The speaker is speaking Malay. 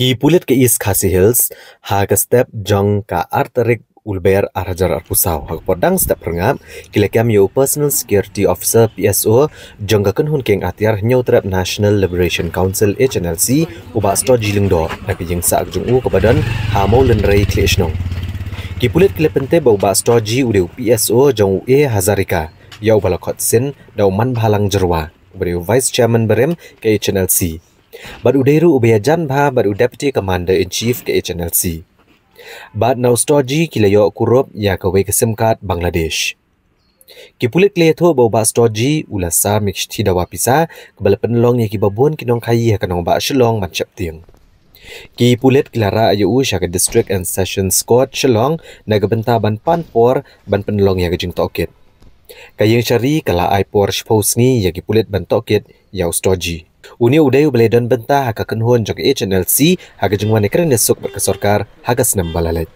Ki pulit ke East Khasi Hills, ha ke step jong ka arterik ulber arhajar arpusau ha podang step rengap kilekam yo personal security officer PSO jong ka kunhun keng atiar nyau terap National Liberation Council HNLC uba sto jilingdor na pijing sa agjung u kebadan ha mau lenrei klesnong ki pulit kilepente bau ba sto ji udeu PSO jong e Hazarika yau balakot sin dau man bhalang jerwa beriu vice chairman berem ke HNLC Bad Udairu Ubayajan Bha Bad Deputy Commander in Chief ke HNLC. Bad Naustoji Kilayo Kurup ya kawe ke SIM card Bangladesh. Kipulit Kleto bau ba stoji ulasa mixti dawa pisa kebal penlong ya kibabun kinong kayi kanong ba Shillong mancap tiang. Kipulit Kilara ayu syaka District and Sessions Court Shillong nagabenta ban panpor ban penlong ya gejing tokit. Kayang syari kala ai por shposngi ya kipulit ban tokit ya stoji. Uni udai ubaledan bentah haka kenhun jog HNLC haka jengwan ekran nesuk berkesorkar haka senam balalet.